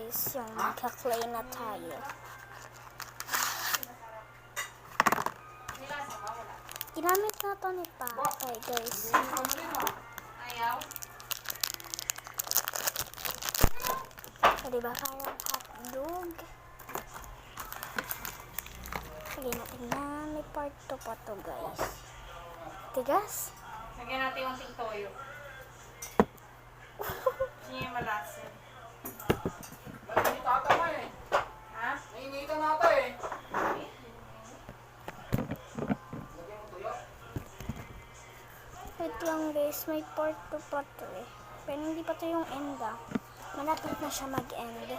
guys, yung magka-clay na tayo. Ginamit na to ni Patay guys. O diba parang hotdog? Lagyan natin na may part 2 pa to guys. Tigas? Lagyan natin yung ting toyo. Hindi yung malasin. Nainita ata mo eh. Ha? Nainita na ata eh. Lagyan mo tuyo. Wait lang guys, may part 2 pa to eh. Pero hindi pa to yung end ah. Malapit na siya mag-end.